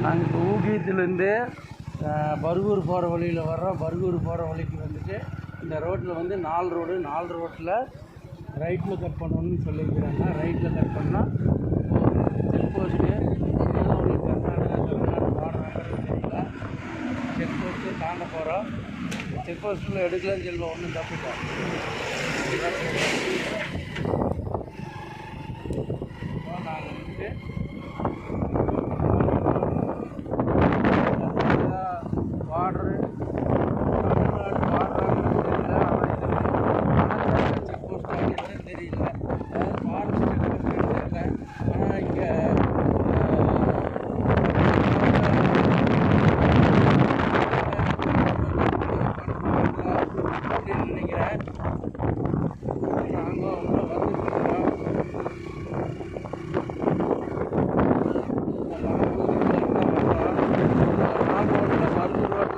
நாங்கள் இப்போ ஊகியத்துலேருந்து பர்கூர் போகிற வழியில் வர்றோம். பர்கூர் போகிற வழிக்கு வந்துட்டு இந்த ரோட்டில் வந்து 4 ரோட்டில் ரைட்டில் கட் பண்ணணும்னு சொல்லியிருக்கிறாங்க. ரைட்டில் கட் பண்ணால் செக் போஸ்ட்டு கர்நாடகா பாடுறாங்கன்னு தெரியல. செக் போஸ்ட்டு தாண்ட போகிறோம். செக் போஸ்ட்டில் எடுக்கலன்னு சொல்லுவோம், ஒன்றும் தப்புட்டோம். நாங்கள் வந்துட்டு பார்டரு தமிழ்நாடு பார்டராங்கன்னு தெரியல. ஆனால் இது செக் போஸ்ட் அடிக்கிறதுன்னு தெரியல. அதாவது பார்டர் செக் போஸ்ட் எடுத்துருங்க. ஆனால் இங்கே அப்படின்னு நினைக்கிறேன். நாங்கள் உங்களை வந்துருக்கோம்.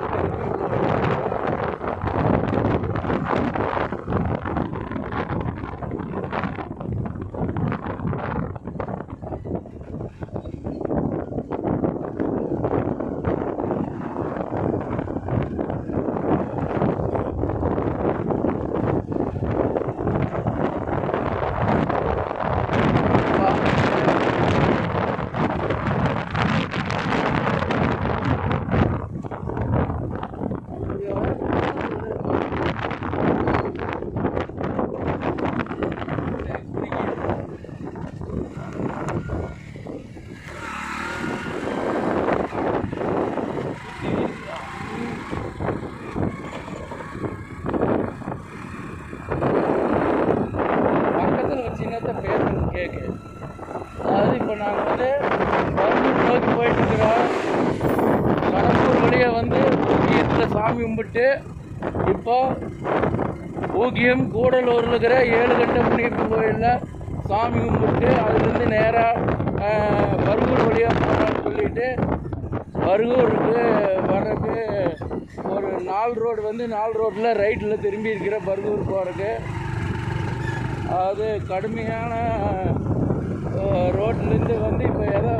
கேக்கு. அதாவது இப்போ நாங்கள் வந்து பர்கூர் நோக்கி போயிட்டுருக்குறோம். கடம்பூர் வழியை வந்து ஊகியத்தில் சாமி கும்பிட்டு இப்போ ஊகியம் கூடலூரில் இருக்கிற 7 கட்ட முனியப்பன் கோயிலில் சாமி கும்பிட்டு அதுலேருந்து நேராக பர்கூர் வழியாக போகலான்னு சொல்லிவிட்டு பர்கூருக்கு வர்றதுக்கு ஒரு 4 ரோடு வந்து 4 ரோட்டில் ரைட்டில் திரும்பி இருக்கிற பர்கூர் போகிறதுக்கு. அது கடுமையான ரோட்லேருந்து வந்து இப்போ ஏதோ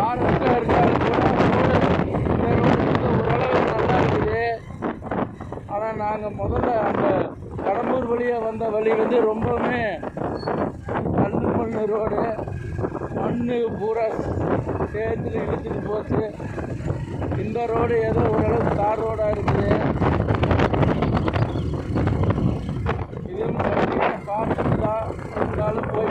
ஆரம்பிக்க இருக்காது கூட இந்த ரோடு வந்து ஓரளவு நல்லா இருக்குது. ஆனால் நாங்கள் முதல்ல அந்த கடம்பூர் வழியாக வந்த வழி வந்து ரொம்பவுமே மண் ரோடு. மண் பூரா சேத்துல இழுத்துட்டு போச்சு. இந்த ரோடு ஏதோ ஓரளவுக்கு தார் ரோடாக இருக்குது. இதுவும் பார்த்தீங்கன்னா காற்று தான் இருந்தாலும் போய்